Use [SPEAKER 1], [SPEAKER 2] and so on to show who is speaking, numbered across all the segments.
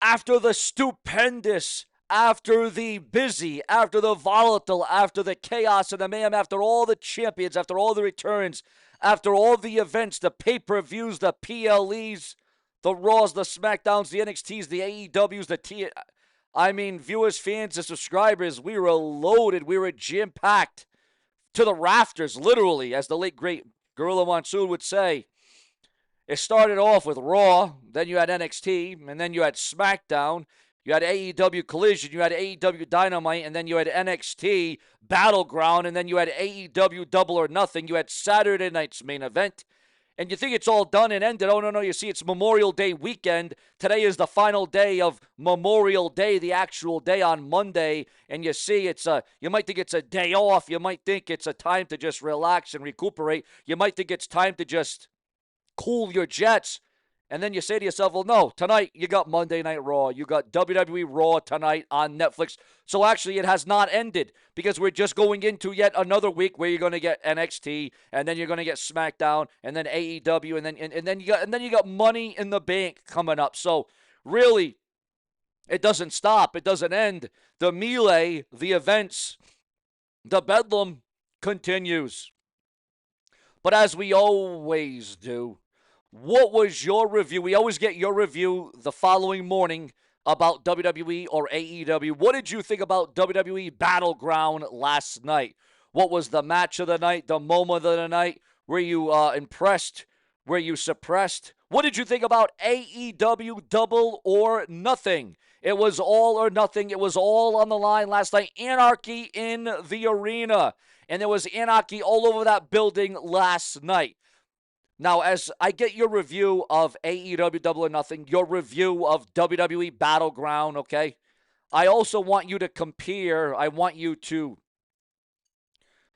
[SPEAKER 1] after the stupendous, after the busy, after the volatile, after the chaos and the mayhem, after all the champions, after all the returns, after all the events, the pay-per-views, the PLEs, the Raws, the SmackDowns, the NXTs, the AEWs, the T. I mean, viewers, fans, and subscribers, we were loaded. We were jam-packed to the rafters, literally, as the late, great Gorilla Monsoon would say. It started off with Raw, then you had NXT, and then you had SmackDown. You had AEW Collision, you had AEW Dynamite, and then you had NXT Battleground, and then you had AEW Double or Nothing. You had Saturday night's main event. And you think it's all done and ended. Oh, no, you see, it's Memorial Day weekend. Today is the final day of Memorial Day, the actual day on Monday. And you see, you might think it's a day off. You might think it's a time to just relax and recuperate. You might think it's time to just cool your jets. And then you say to yourself, well, no, tonight you got Monday Night Raw. You got WWE Raw tonight on Netflix. So actually it has not ended because we're just going into yet another week where you're going to get NXT and then you're going to get SmackDown and then AEW and then you got Money in the Bank coming up. So really, it doesn't stop. It doesn't end. The melee, the events, the bedlam continues. But as we always do, what was your review? We always get your review the following morning about WWE or AEW. What did you think about WWE Battleground last night? What was the match of the night, the moment of the night? Were you impressed? Were you suppressed? What did you think about AEW Double or Nothing? It was all or nothing. It was all on the line last night. Anarchy in the arena. And there was anarchy all over that building last night. Now, as I get your review of AEW Double or Nothing, your review of WWE Battleground, okay, I also want you to compare, I want you to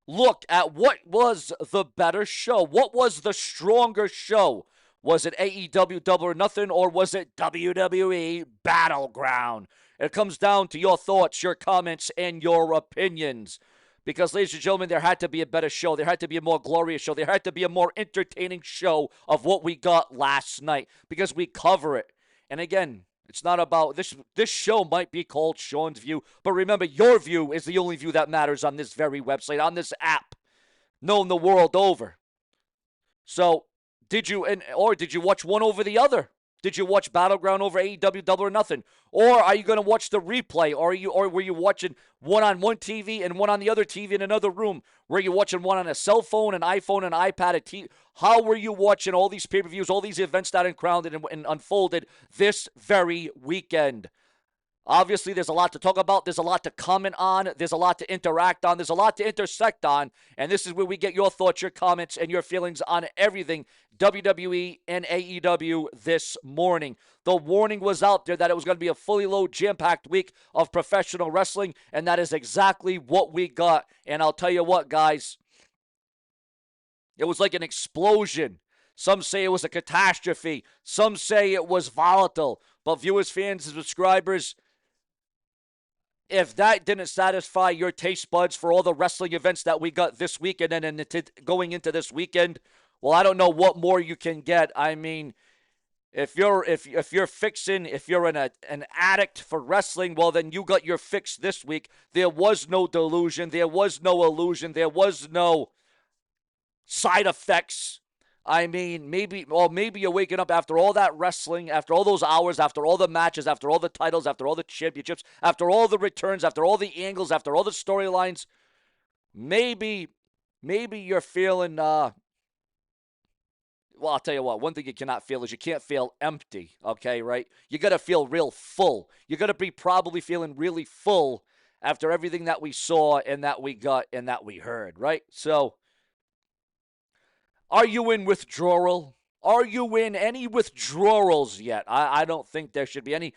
[SPEAKER 1] look at what was the better show. What was the stronger show? Was it AEW Double or Nothing, or was it WWE Battleground? It comes down to your thoughts, your comments, and your opinions. Because, ladies and gentlemen, there had to be a better show. There had to be a more glorious show. There had to be a more entertaining show of what we got last night. Because we cover it. And again, it's not about this. This show might be called Sean's View. But remember, your view is the only view that matters on this very website, on this app, known the world over. So, did you watch one over the other? Did you watch Battleground over AEW Double or Nothing? Or are you going to watch the replay? Or were you watching one on one TV and one on the other TV in another room? Were you watching one on a cell phone, an iPhone, an iPad, a TV? How were you watching all these pay-per-views, all these events that unfolded and unfolded this very weekend? Obviously, there's a lot to talk about. There's a lot to comment on. There's a lot to interact on. There's a lot to intersect on. And this is where we get your thoughts, your comments, and your feelings on everything WWE and AEW this morning. The warning was out there that it was going to be a fully loaded, jam-packed week of professional wrestling, and that is exactly what we got. And I'll tell you what, guys, it was like an explosion. Some say it was a catastrophe. Some say it was volatile. But viewers, fans, and subscribers, if that didn't satisfy your taste buds for all the wrestling events that we got this weekend and going into this weekend, well, I don't know what more you can get. I mean, if you're an addict for wrestling, well, then you got your fix this week. There was no delusion. There was no illusion. There was no side effects. I mean, maybe you're waking up after all that wrestling, after all those hours, after all the matches, after all the titles, after all the championships, after all the returns, after all the angles, after all the storylines. Maybe you're feeling, well, I'll tell you what, one thing you cannot feel is you can't feel empty, okay, right? You got to feel real full. You got to be probably feeling really full after everything that we saw and that we got and that we heard, right? So, are you in withdrawal? Are you in any withdrawals yet? I don't think there should be any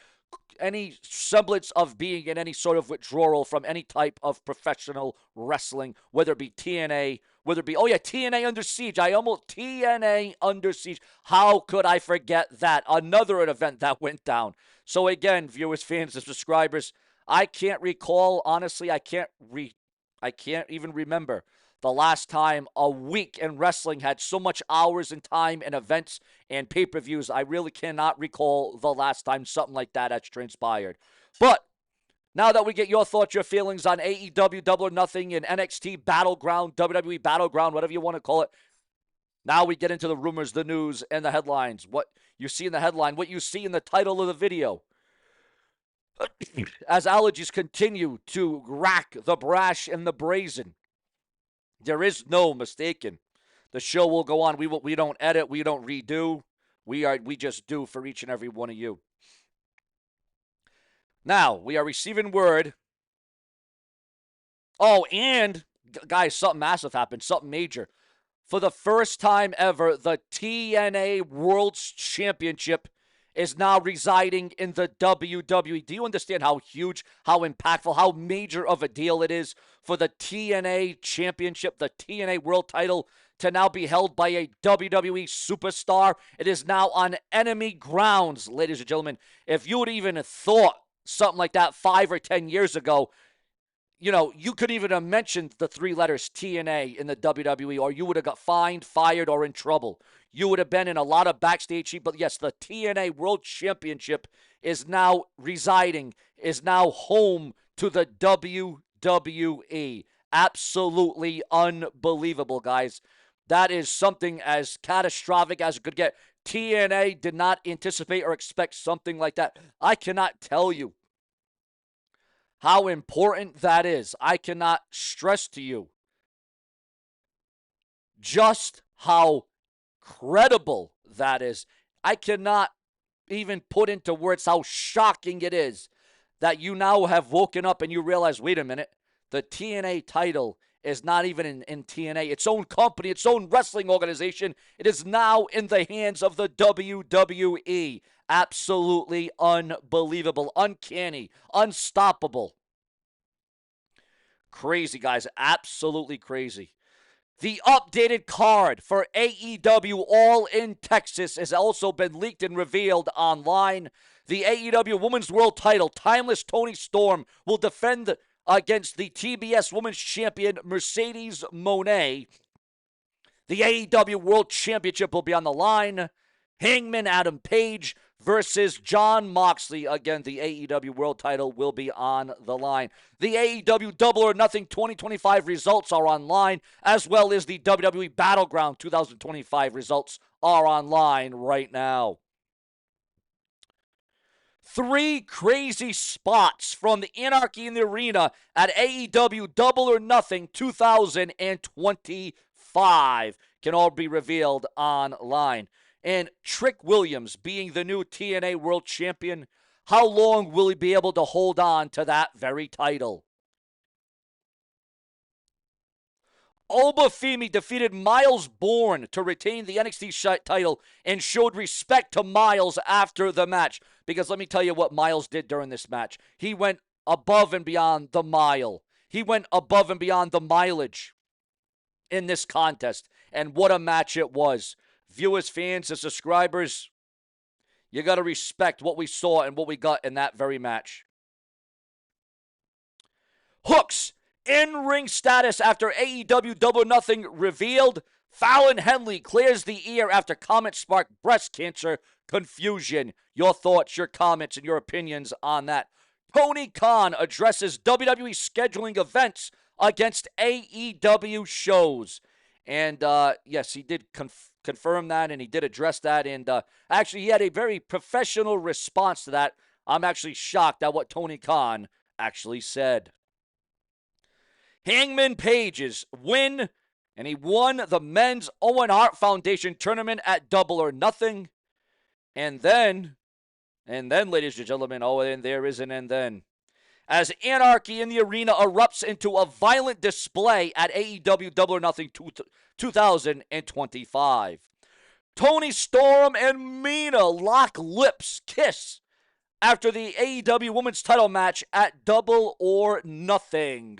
[SPEAKER 1] semblance of being in any sort of withdrawal from any type of professional wrestling, whether it be TNA, whether it be, TNA Under Siege. TNA Under Siege. How could I forget that? Another event that went down. So again, viewers, fans, and subscribers, I can't recall, honestly, I can't even remember the last time a week in wrestling had so much hours and time and events and pay-per-views. I really cannot recall the last time something like that has transpired. But now that we get your thoughts, your feelings on AEW Double or Nothing and NXT Battleground, WWE Battleground, whatever you want to call it, now we get into the rumors, the news, and the headlines. What you see in the headline, what you see in the title of the video. As allergies continue to rack the brash and the brazen, there is no mistaking. The show will go on. We don't edit. We don't redo. We just do for each and every one of you. Now, we are receiving word. Oh, and, guys, something massive happened. Something major. For the first time ever, the TNA World Championship is now residing in the WWE. Do you understand how huge, how impactful, how major of a deal it is for the TNA Championship, the TNA World title, to now be held by a WWE superstar? It is now on enemy grounds, ladies and gentlemen. If you would even thought something like that 5 or 10 years ago, you know, you could even have mentioned the 3 letters TNA in the WWE, or you would have got fined, fired, or in trouble. You would have been in a lot of backstage heat. But yes, the TNA World Championship is now residing, is now home to the WWE. Absolutely unbelievable, guys. That is something as catastrophic as it could get. TNA did not anticipate or expect something like that. I cannot tell you how important that is. I cannot stress to you just how credible that is. I cannot even put into words how shocking it is that you now have woken up and you realize, wait a minute, the TNA title is not even in TNA, its own company, its own wrestling organization. It is now in the hands of the WWE. Absolutely unbelievable, uncanny, unstoppable. Crazy, guys. Absolutely crazy. The updated card for AEW All in Texas has also been leaked and revealed online. The AEW Women's World title, Timeless Toni Storm, will defend against the TBS Women's Champion Mercedes Moné. The AEW World Championship will be on the line. Hangman Adam Page versus Jon Moxley. Again, the AEW World title will be on the line. The AEW Double or Nothing 2025 results are online, as well as the WWE Battleground 2025 results are online right now. 3 crazy spots from the Anarchy in the Arena at AEW Double or Nothing 2025 can all be revealed online. And Trick Williams being the new TNA World Champion, how long will he be able to hold on to that very title? Obafemi defeated Miles Bourne to retain the NXT title and showed respect to Miles after the match. Because let me tell you what Miles did during this match. He went above and beyond the mile. He went above and beyond the mileage in this contest. And what a match it was. Viewers, fans, and subscribers, you got to respect what we saw and what we got in that very match. Hooks in-ring status after AEW Double or Nothing revealed. Fallon Henley clears the air after comments sparked breast cancer confusion. Your thoughts, your comments, and your opinions on that. Tony Khan addresses WWE scheduling events against AEW shows. And yes, he did confirm that, and he did address that. And actually, he had a very professional response to that. I'm actually shocked at what Tony Khan actually said. Hangman Page's win, and he won the men's Owen Hart Foundation tournament at Double or Nothing. And then, ladies and gentlemen, oh, and there is an and then. As Anarchy in the Arena erupts into a violent display at AEW Double or Nothing 2025. Toni Storm and Mina lock lips, kiss, after the AEW Women's title match at Double or Nothing.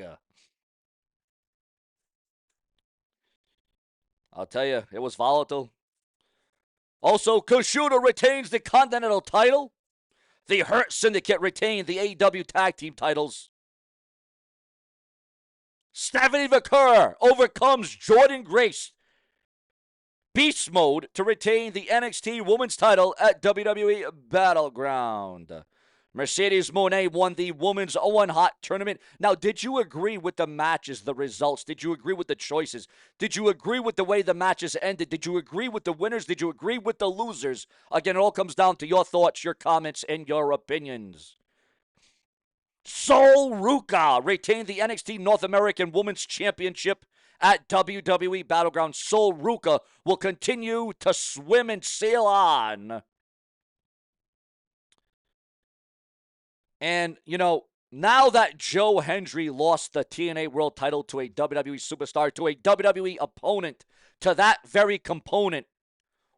[SPEAKER 1] I'll tell you, it was volatile. Also, Kushida retains the Continental title. The Hurt Syndicate retained the AEW Tag Team titles. Stephanie McCurr overcomes Jordan Grace. Beast mode to retain the NXT Women's title at WWE Battleground. Mercedes Moné won the Women's Owen Hart tournament. Now, did you agree with the matches, the results? Did you agree with the choices? Did you agree with the way the matches ended? Did you agree with the winners? Did you agree with the losers? Again, it all comes down to your thoughts, your comments, and your opinions. Sol Ruca retained the NXT North American Women's Championship at WWE Battleground. Sol Ruca will continue to swim and sail on. And, you know, now that Joe Hendry lost the TNA World title to a WWE superstar, to a WWE opponent, to that very component,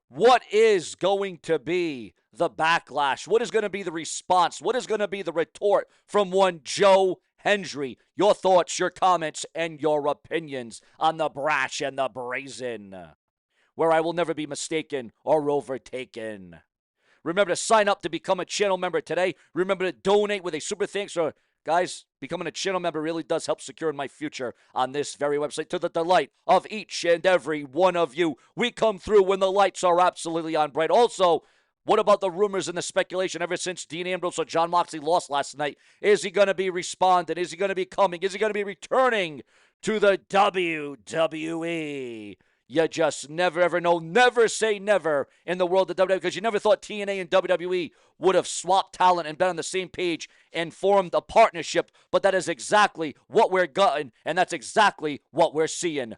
[SPEAKER 1] what is going to be the backlash? What is going to be the response? What is going to be the retort from one Joe Hendry? Your thoughts, your comments, and your opinions on the brash and the brazen, where I will never be mistaken or overtaken. Remember to sign up to become a channel member today. Remember to donate with a super thanks. Or, guys, becoming a channel member really does help secure my future on this very website, to the delight of each and every one of you. We come through when the lights are absolutely on bright. Also, what about the rumors and the speculation ever since Dean Ambrose or Jon Moxley lost last night? Is he going to be responding? Is he going to be coming? Is he going to be returning to the WWE? You just never, ever know. Never say never in the world of WWE, because you never thought TNA and WWE would have swapped talent and been on the same page and formed a partnership. But that is exactly what we're getting, and that's exactly what we're seeing.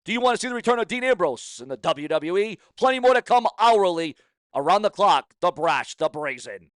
[SPEAKER 1] Do you want to see the return of Dean Ambrose in the WWE? Plenty more to come hourly, around the clock, the brash, the brazen.